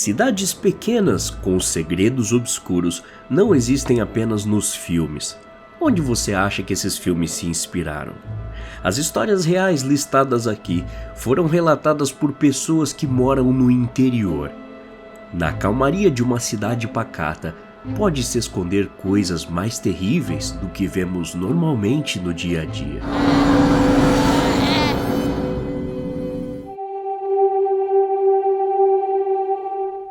Cidades pequenas com segredos obscuros não existem apenas nos filmes. Onde você acha que esses filmes se inspiraram? As histórias reais listadas aqui foram relatadas por pessoas que moram no interior. Na calmaria de uma cidade pacata, pode se esconder coisas mais terríveis do que vemos normalmente no dia a dia.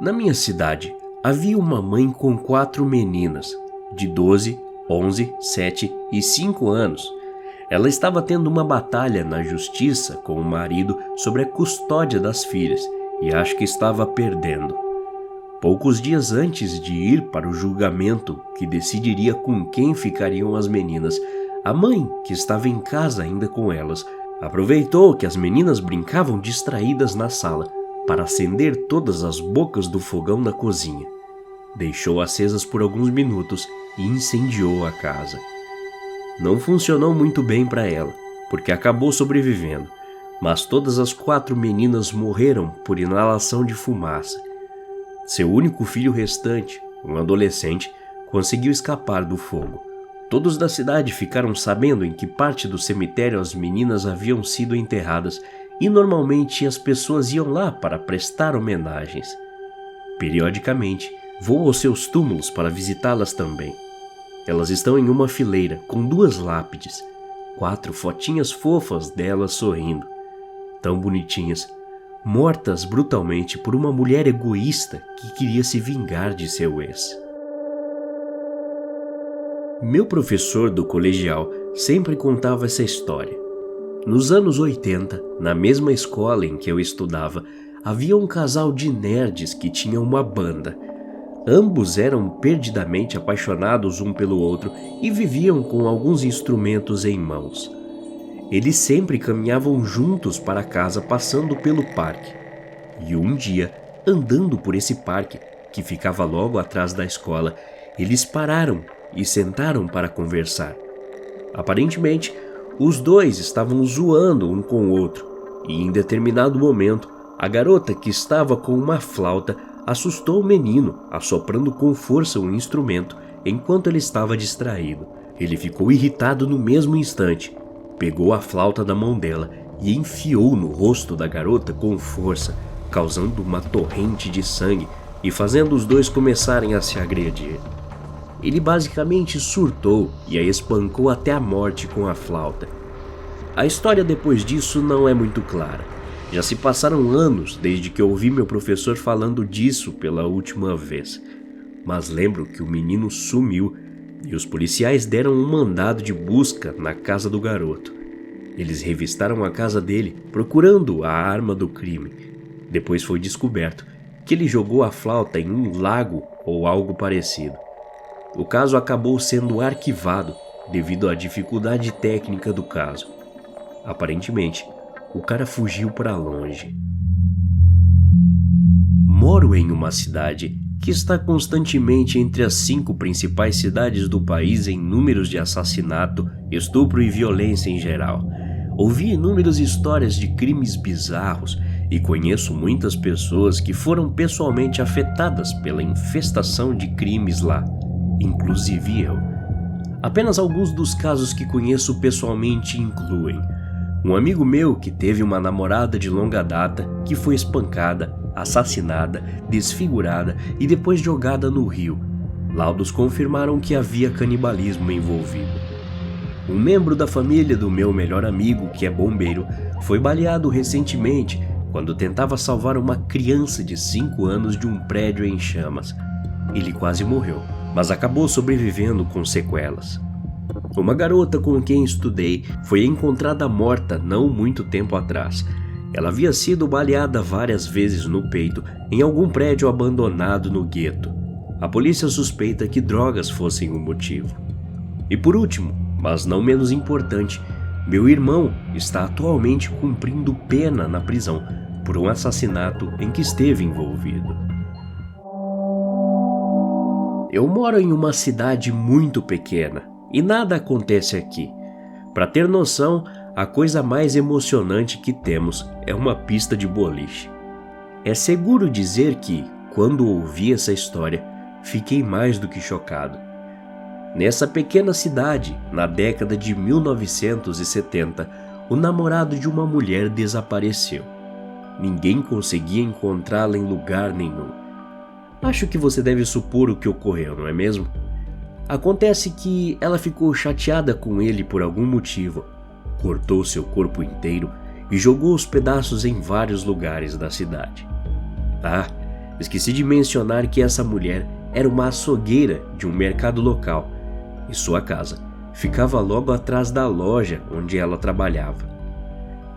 Na minha cidade, havia uma mãe com 4 meninas, de 12, 11, 7 e 5 anos. Ela estava tendo uma batalha na justiça com o marido sobre a custódia das filhas e acho que estava perdendo. Poucos dias antes de ir para o julgamento que decidiria com quem ficariam as meninas, a mãe, que estava em casa ainda com elas, aproveitou que as meninas brincavam distraídas na sala para acender todas as bocas do fogão da cozinha. Deixou acesas por alguns minutos e incendiou a casa. Não funcionou muito bem para ela, porque acabou sobrevivendo, mas todas as 4 meninas morreram por inalação de fumaça. Seu único filho restante, um adolescente, conseguiu escapar do fogo. Todos da cidade ficaram sabendo em que parte do cemitério as meninas haviam sido enterradas e normalmente as pessoas iam lá para prestar homenagens. Periodicamente, vou aos seus túmulos para visitá-las também. Elas estão em uma fileira com 2 lápides, 4 fotinhas fofas delas sorrindo, tão bonitinhas, mortas brutalmente por uma mulher egoísta que queria se vingar de seu ex. Meu professor do colegial sempre contava essa história. Nos anos 80, na mesma escola em que eu estudava, havia um casal de nerds que tinha uma banda. Ambos eram perdidamente apaixonados um pelo outro e viviam com alguns instrumentos em mãos. Eles sempre caminhavam juntos para casa passando pelo parque. E um dia, andando por esse parque, que ficava logo atrás da escola, eles pararam e sentaram para conversar. Aparentemente, os dois estavam zoando um com o outro, e em determinado momento, a garota que estava com uma flauta assustou o menino, assoprando com força um instrumento enquanto ele estava distraído. Ele ficou irritado no mesmo instante, pegou a flauta da mão dela e enfiou no rosto da garota com força, causando uma torrente de sangue e fazendo os dois começarem a se agredir. Ele basicamente surtou e a espancou até a morte com a flauta. A história depois disso não é muito clara. Já se passaram anos desde que eu ouvi meu professor falando disso pela última vez. Mas lembro que o menino sumiu e os policiais deram um mandado de busca na casa do garoto. Eles revistaram a casa dele procurando a arma do crime. Depois foi descoberto que ele jogou a flauta em um lago ou algo parecido. O caso acabou sendo arquivado devido à dificuldade técnica do caso. Aparentemente, o cara fugiu para longe. Moro em uma cidade que está constantemente entre as 5 principais cidades do país em números de assassinato, estupro e violência em geral. Ouvi inúmeras histórias de crimes bizarros e conheço muitas pessoas que foram pessoalmente afetadas pela infestação de crimes lá, inclusive eu. Apenas alguns dos casos que conheço pessoalmente incluem um amigo meu que teve uma namorada de longa data que foi espancada, assassinada, desfigurada e depois jogada no rio. Laudos confirmaram que havia canibalismo envolvido. Um membro da família do meu melhor amigo, que é bombeiro, foi baleado recentemente quando tentava salvar uma criança de 5 anos de um prédio em chamas. Ele quase morreu, mas acabou sobrevivendo com sequelas. Uma garota com quem estudei foi encontrada morta não muito tempo atrás. Ela havia sido baleada várias vezes no peito em algum prédio abandonado no gueto. A polícia suspeita que drogas fossem o motivo. E por último, mas não menos importante, meu irmão está atualmente cumprindo pena na prisão por um assassinato em que esteve envolvido. Eu moro em uma cidade muito pequena e nada acontece aqui. Para ter noção, a coisa mais emocionante que temos é uma pista de boliche. É seguro dizer que, quando ouvi essa história, fiquei mais do que chocado. Nessa pequena cidade, na década de 1970, o namorado de uma mulher desapareceu. Ninguém conseguia encontrá-la em lugar nenhum. Acho que você deve supor o que ocorreu, não é mesmo? Acontece que ela ficou chateada com ele por algum motivo, cortou seu corpo inteiro e jogou os pedaços em vários lugares da cidade. Esqueci de mencionar que essa mulher era uma açougueira de um mercado local e sua casa ficava logo atrás da loja onde ela trabalhava.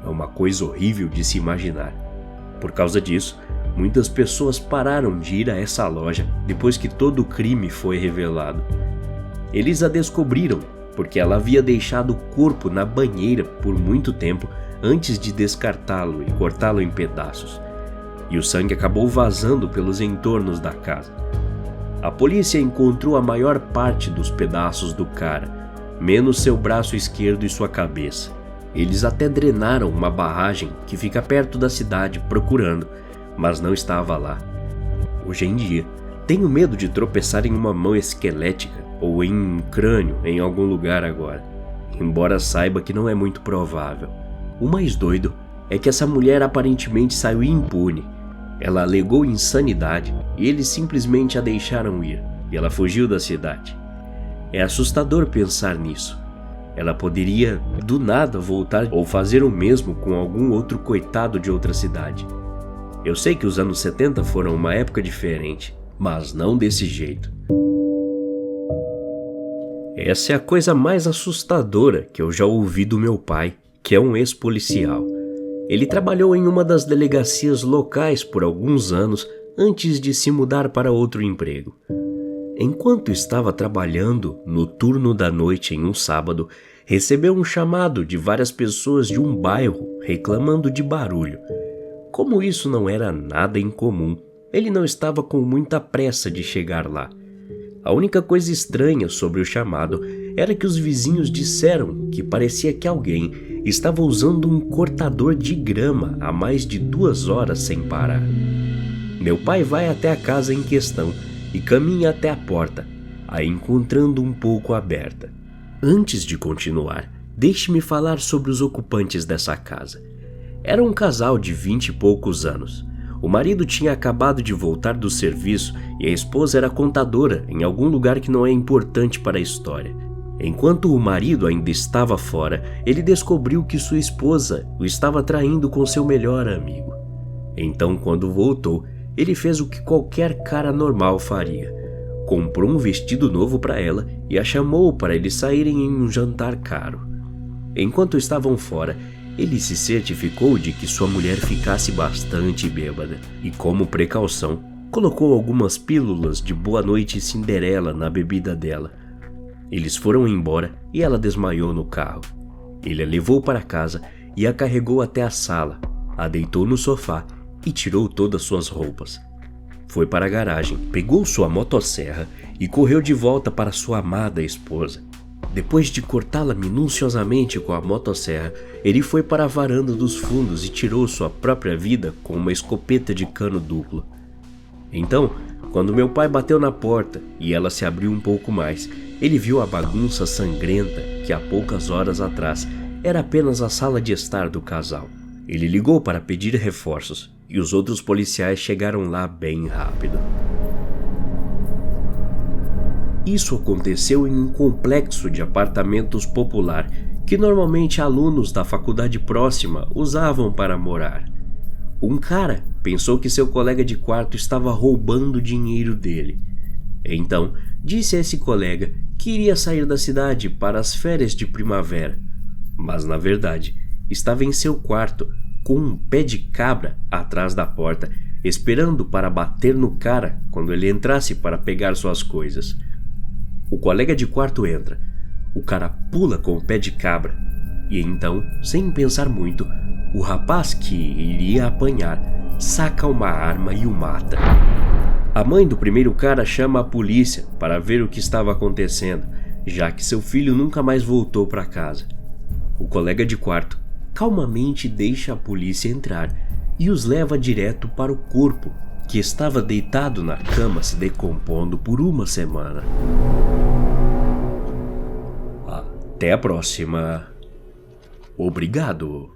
É uma coisa horrível de se imaginar. Por causa disso, muitas pessoas pararam de ir a essa loja depois que todo o crime foi revelado. Eles a descobriram porque ela havia deixado o corpo na banheira por muito tempo antes de descartá-lo e cortá-lo em pedaços, e o sangue acabou vazando pelos entornos da casa. A polícia encontrou a maior parte dos pedaços do cara, menos seu braço esquerdo e sua cabeça. Eles até drenaram uma barragem que fica perto da cidade procurando, mas não estava lá. Hoje em dia, tenho medo de tropeçar em uma mão esquelética ou em um crânio em algum lugar agora, embora saiba que não é muito provável. O mais doido é que essa mulher aparentemente saiu impune. Ela alegou insanidade e eles simplesmente a deixaram ir, e ela fugiu da cidade. É assustador pensar nisso. Ela poderia, do nada, voltar ou fazer o mesmo com algum outro coitado de outra cidade. Eu sei que os anos 70 foram uma época diferente, mas não desse jeito. Essa é a coisa mais assustadora que eu já ouvi do meu pai, que é um ex-policial. Ele trabalhou em uma das delegacias locais por alguns anos antes de se mudar para outro emprego. Enquanto estava trabalhando no turno da noite em um sábado, recebeu um chamado de várias pessoas de um bairro reclamando de barulho. Como isso não era nada incomum, ele não estava com muita pressa de chegar lá. A única coisa estranha sobre o chamado era que os vizinhos disseram que parecia que alguém estava usando um cortador de grama há mais de 2 horas sem parar. Meu pai vai até a casa em questão e caminha até a porta, a encontrando um pouco aberta. Antes de continuar, deixe-me falar sobre os ocupantes dessa casa. Era um casal de 20 e poucos anos. O marido tinha acabado de voltar do serviço e a esposa era contadora em algum lugar que não é importante para a história. Enquanto o marido ainda estava fora, ele descobriu que sua esposa o estava traindo com seu melhor amigo. Então, quando voltou, ele fez o que qualquer cara normal faria. Comprou um vestido novo para ela e a chamou para eles saírem em um jantar caro. Enquanto estavam fora, ele se certificou de que sua mulher ficasse bastante bêbada e, como precaução, colocou algumas pílulas de Boa Noite Cinderela na bebida dela. Eles foram embora e ela desmaiou no carro. Ele a levou para casa e a carregou até a sala, a deitou no sofá e tirou todas suas roupas. Foi para a garagem, pegou sua motosserra e correu de volta para sua amada esposa. Depois de cortá-la minuciosamente com a motosserra, ele foi para a varanda dos fundos e tirou sua própria vida com uma escopeta de cano duplo. Então, quando meu pai bateu na porta e ela se abriu um pouco mais, ele viu a bagunça sangrenta que há poucas horas atrás era apenas a sala de estar do casal. Ele ligou para pedir reforços e os outros policiais chegaram lá bem rápido. Isso aconteceu em um complexo de apartamentos popular que normalmente alunos da faculdade próxima usavam para morar. Um cara pensou que seu colega de quarto estava roubando o dinheiro dele. Então, disse a esse colega que iria sair da cidade para as férias de primavera, mas na verdade estava em seu quarto com um pé de cabra atrás da porta, esperando para bater no cara quando ele entrasse para pegar suas coisas. O colega de quarto entra, o cara pula com o pé de cabra e então, sem pensar muito, o rapaz que iria apanhar saca uma arma e o mata. A mãe do primeiro cara chama a polícia para ver o que estava acontecendo, já que seu filho nunca mais voltou para casa. O colega de quarto calmamente deixa a polícia entrar e os leva direto para o corpo, que estava deitado na cama se decompondo por uma semana. Até a próxima. Obrigado.